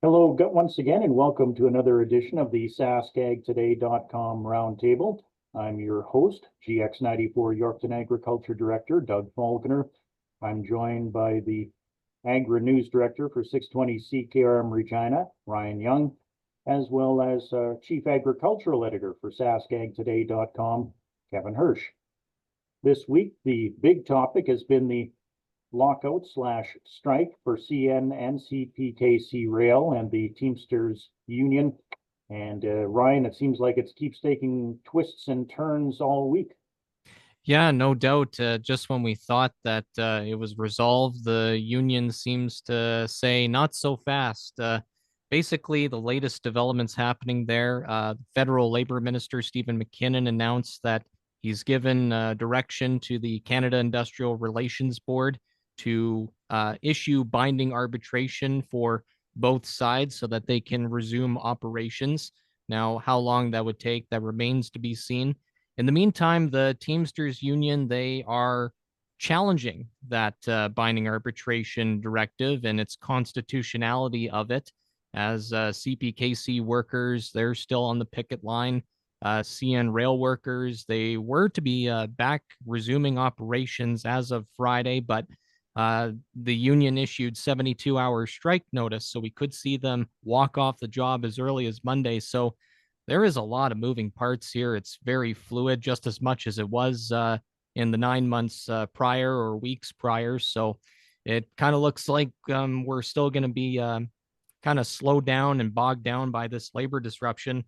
Once again, and welcome to another edition of the SaskAgToday.com Roundtable. I'm your host, GX94 Yorkton Agriculture Director, Doug Faulkner. I'm joined by the Agri-News Director for 620 CKRM Regina, Ryan Young, as well as Chief Agricultural Editor for SaskAgToday.com, Kevin Hirsch. This week, the big topic has been the lockout/strike for CN and CPKC Rail and the Teamsters Union. And Ryan, it seems like it keeps taking twists and turns all week. Yeah, no doubt. Just when we thought that it was resolved, the union seems to say not so fast. Basically, the latest developments happening there, Federal Labor Minister Stephen McKinnon announced that he's given direction to the Canada Industrial Relations Board to issue binding arbitration for both sides so that they can resume operations. Now, how long that would take, that remains to be seen. In the meantime, the Teamsters Union, they are challenging that binding arbitration directive and its constitutionality of it. As CPKC workers, they're still on the picket line. CN rail workers, they were to be back resuming operations as of Friday, but the union issued 72-hour strike notice, so we could see them walk off the job as early as Monday. So there is a lot of moving parts here. It's very fluid, just as much as it was in the 9 months prior or weeks prior. So it kind of looks like we're still going to be kind of slowed down and bogged down by this labor disruption.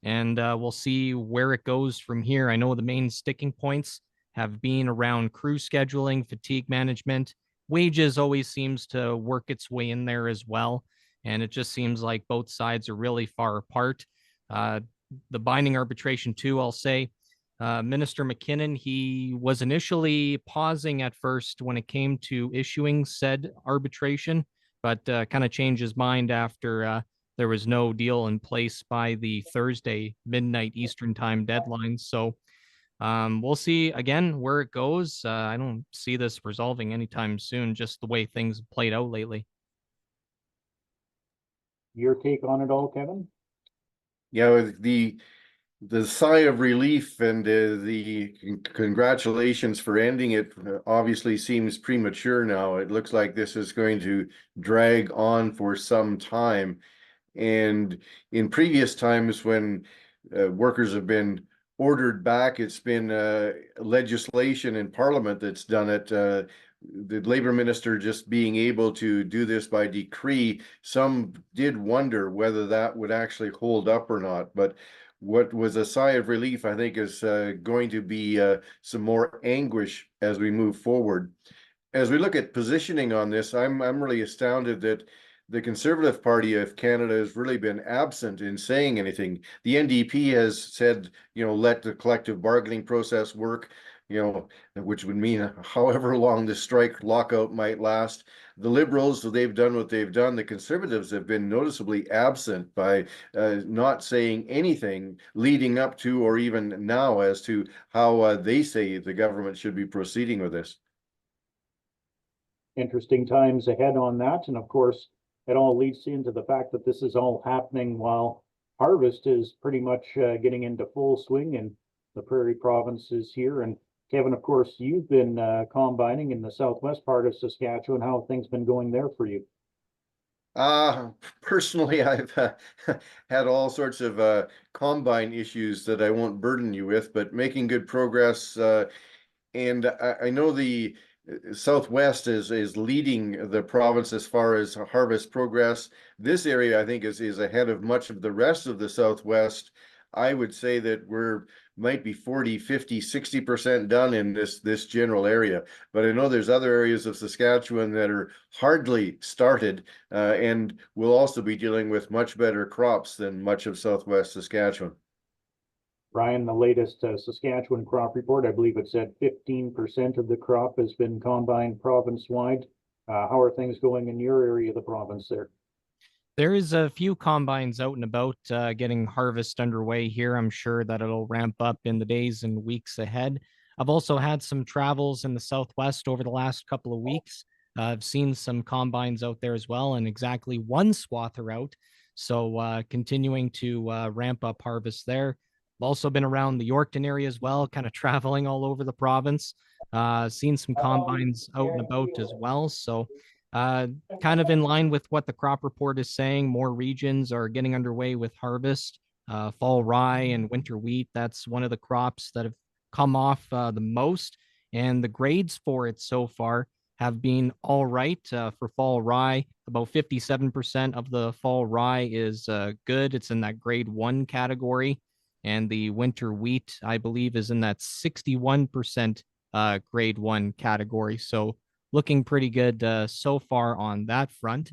And we'll see where it goes from here. I know the main sticking points have been around crew scheduling, fatigue management. Wages always seems to work its way in there as well. And it just seems like both sides are really far apart. The binding arbitration too, I'll say, Minister McKinnon, he was initially pausing at first when it came to issuing said arbitration, but kind of changed his mind after there was no deal in place by the Thursday midnight Eastern time deadline. So we'll see again where it goes. I don't see this resolving anytime soon, just the way things have played out lately. Your take on it all, Kevin? Yeah, the sigh of relief and the congratulations for ending it obviously seems premature now. It looks like this is going to drag on for some time. And in previous times when workers have been ordered back, it's been legislation in Parliament that's done it. The Labor Minister just being able to do this by decree, some did wonder whether that would actually hold up or not. But what was a sigh of relief, I think, is going to be some more anguish as we move forward. As we look at positioning on this, I'm really astounded that the Conservative Party of Canada has really been absent in saying anything. The NDP has said, let the collective bargaining process work, which would mean however long the strike lockout might last. The Liberals, they've done what they've done. The Conservatives have been noticeably absent by not saying anything leading up to or even now as to how they say the government should be proceeding with this. Interesting times ahead on that. And of course, it all leads into the fact that this is all happening while harvest is pretty much getting into full swing in the prairie provinces here. And Kevin, of course, you've been combining in the southwest part of Saskatchewan. How have things been going there for you? Personally, I've had all sorts of combine issues that I won't burden you with, but making good progress. And I know the Southwest is leading the province as far as harvest progress. This area, I think, is ahead of much of the rest of the Southwest. I would say that might be 40, 50, 60% done in this general area. But I know there's other areas of Saskatchewan that are hardly started and will also be dealing with much better crops than much of Southwest Saskatchewan. Ryan, the latest Saskatchewan crop report, I believe it said 15% of the crop has been combined province-wide. How are things going in your area of the province there? There is a few combines out and about getting harvest underway here. I'm sure that it'll ramp up in the days and weeks ahead. I've also had some travels in the Southwest over the last couple of weeks. I've seen some combines out there as well, and exactly one swather out. So continuing to ramp up harvest there. I've also been around the Yorkton area as well, kind of traveling all over the province. Seen some combines out and about as well. So uh, kind of in line with what the crop report is saying, more regions are getting underway with harvest. Fall rye and winter wheat, that's one of the crops that have come off the most. And the grades for it so far have been all right. For fall rye, about 57% of the fall rye is good. It's in that grade 1 category. And the winter wheat, I believe, is in that 61% grade 1 category. So looking pretty good so far on that front.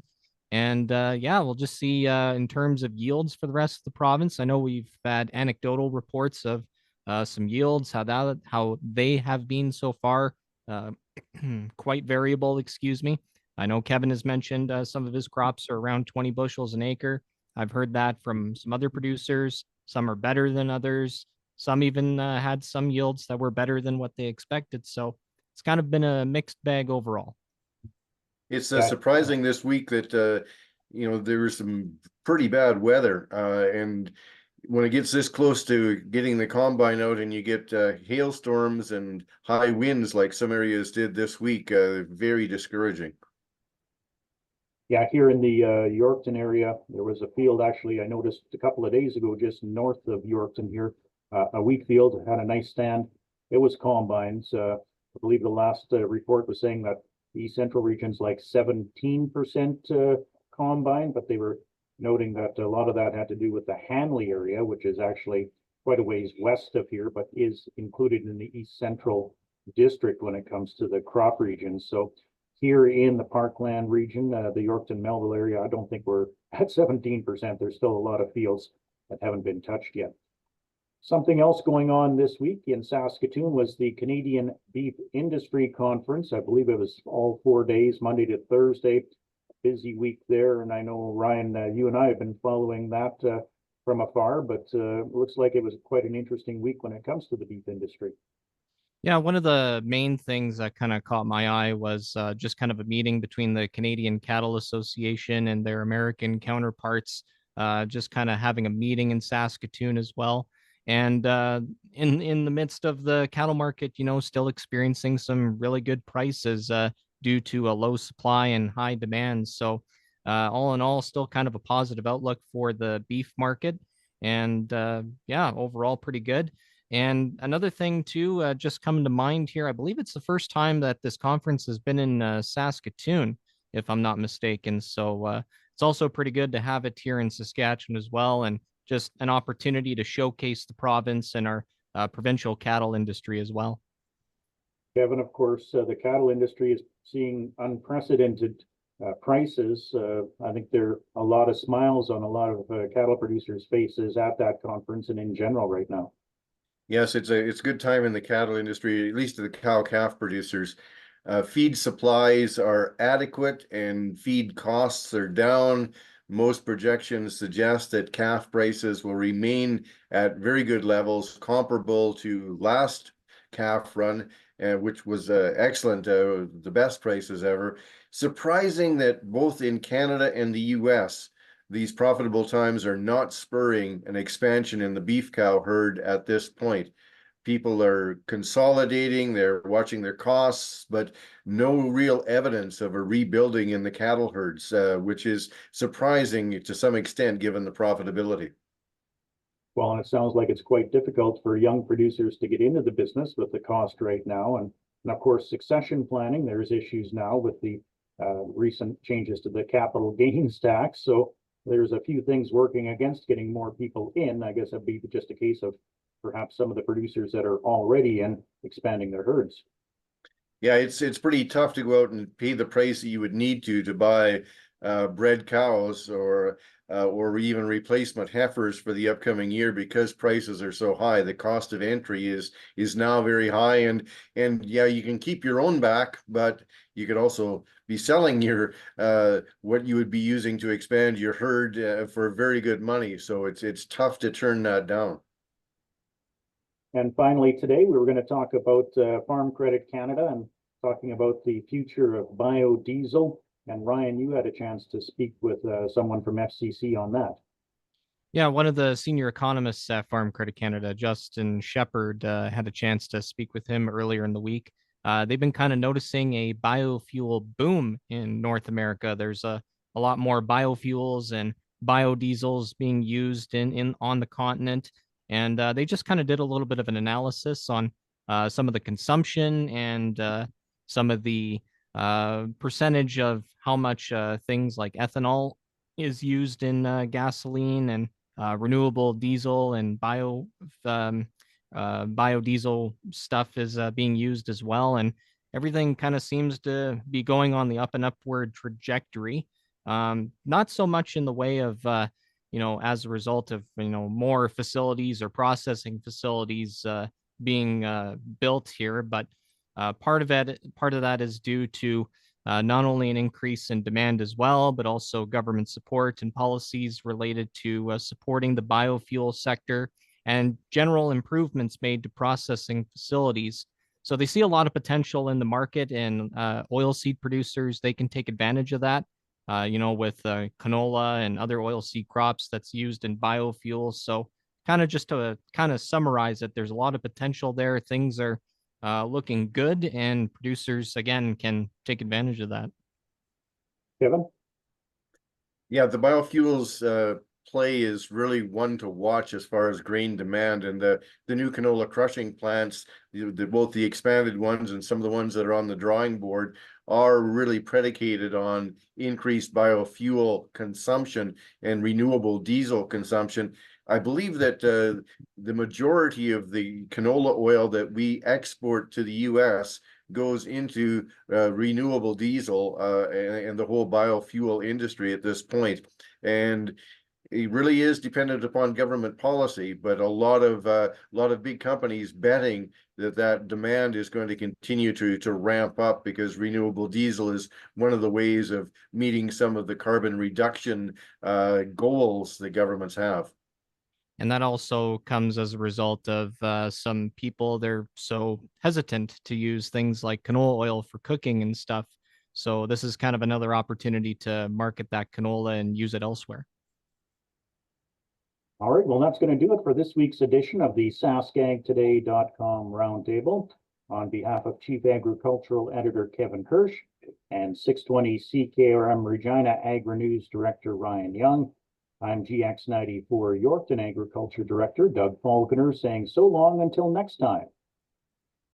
And yeah, we'll just see in terms of yields for the rest of the province. I know we've had anecdotal reports of some yields, how they have been so far. Uh, quite variable, excuse me. I know Kevin has mentioned some of his crops are around 20 bushels an acre. I've heard that from some other producers. Some are better than others. Some even had some yields that were better than what they expected. So it's kind of been a mixed bag overall. It's Yeah. surprising this week that there was some pretty bad weather, and when it gets this close to getting the combine out and you get hailstorms and high winds like some areas did this week, very discouraging. Yeah, here in the Yorkton area, there was a field actually I noticed a couple of days ago just north of Yorkton here, a wheat field had a nice stand. It was combines. I believe the last report was saying that the central region's like 17% combine, but they were noting that a lot of that had to do with the Hanley area, which is actually quite a ways west of here, but is included in the East Central district when it comes to the crop region. So here in the Parkland region, the Yorkton Melville area, I don't think we're at 17%. There's still a lot of fields that haven't been touched yet. Something else going on this week in Saskatoon was the Canadian Beef Industry Conference. I believe it was all 4 days, Monday to Thursday. Busy week there. And I know, Ryan, you and I have been following that from afar, but looks like it was quite an interesting week when it comes to the beef industry. Yeah, one of the main things that kind of caught my eye was just kind of a meeting between the Canadian Cattle Association and their American counterparts, just kind of having a meeting in Saskatoon as well. And in the midst of the cattle market, still experiencing some really good prices due to a low supply and high demand. So all in all, still kind of a positive outlook for the beef market. And yeah, overall pretty good. And another thing too, just coming to mind here, I believe it's the first time that this conference has been in Saskatoon, if I'm not mistaken. So it's also pretty good to have it here in Saskatchewan as well, and just an opportunity to showcase the province and our provincial cattle industry as well. Kevin, of course, the cattle industry is seeing unprecedented prices. I think there are a lot of smiles on a lot of cattle producers' faces at that conference and in general right now. Yes, it's a good time in the cattle industry, at least to the cow-calf producers. Feed supplies are adequate and feed costs are down. Most projections suggest that calf prices will remain at very good levels, comparable to last calf run, which was excellent, the best prices ever. Surprising that both in Canada and the US, these profitable times are not spurring an expansion in the beef cow herd at this point. People are consolidating, they're watching their costs, but no real evidence of a rebuilding in the cattle herds, which is surprising to some extent given the profitability. Well, and it sounds like it's quite difficult for young producers to get into the business with the cost right now. And of course, succession planning, there's issues now with the recent changes to the capital gains tax. So there's a few things working against getting more people in. I guess it'd be just a case of perhaps some of the producers that are already in expanding their herds. Yeah, it's pretty tough to go out and pay the price that you would need to buy bred cows or even replacement heifers for the upcoming year because prices are so high. The cost of entry is now very high, and yeah, you can keep your own back, but you could also be selling your what you would be using to expand your herd for very good money. So it's tough to turn that down. And finally, today we were going to talk about Farm Credit Canada and talking about the future of biodiesel. And Ryan, you had a chance to speak with someone from FCC on that. Yeah, one of the senior economists at Farm Credit Canada, Justin Shepard, had a chance to speak with him earlier in the week. They've been kind of noticing a biofuel boom in North America. There's a lot more biofuels and biodiesels being used in on the continent, and they just kind of did a little bit of an analysis on some of the consumption and some of the percentage of how much things like ethanol is used in gasoline and renewable diesel and biodiesel stuff is being used as well. And everything kind of seems to be going on the up and upward trajectory. Not so much in the way of, as a result of, more facilities or processing facilities being built here, but part of that is due to not only an increase in demand as well, but also government support and policies related to supporting the biofuel sector and general improvements made to processing facilities. So they see a lot of potential in the market, and oilseed producers, they can take advantage of that, with canola and other oilseed crops that's used in biofuels. So kind of just to kind of summarize it, there's a lot of potential there. Things are looking good, and producers again can take advantage of that. Kevin? Yeah, the biofuels play is really one to watch as far as grain demand, and the new canola crushing plants, both the expanded ones and some of the ones that are on the drawing board, are really predicated on increased biofuel consumption and renewable diesel consumption. I believe that the majority of the canola oil that we export to the US goes into renewable diesel and the whole biofuel industry at this point. And it really is dependent upon government policy, but a lot of big companies betting that demand is going to continue to ramp up, because renewable diesel is one of the ways of meeting some of the carbon reduction goals that governments have. And that also comes as a result of some people, they're so hesitant to use things like canola oil for cooking and stuff. So this is kind of another opportunity to market that canola and use it elsewhere. All right, well, that's going to do it for this week's edition of the SaskAgToday.com Roundtable. On behalf of Chief Agricultural Editor Kevin Kirsch and 620 CKRM Regina Agri-News Director Ryan Young, I'm GX94 Yorkton Agriculture Director Doug Falconer saying so long until next time.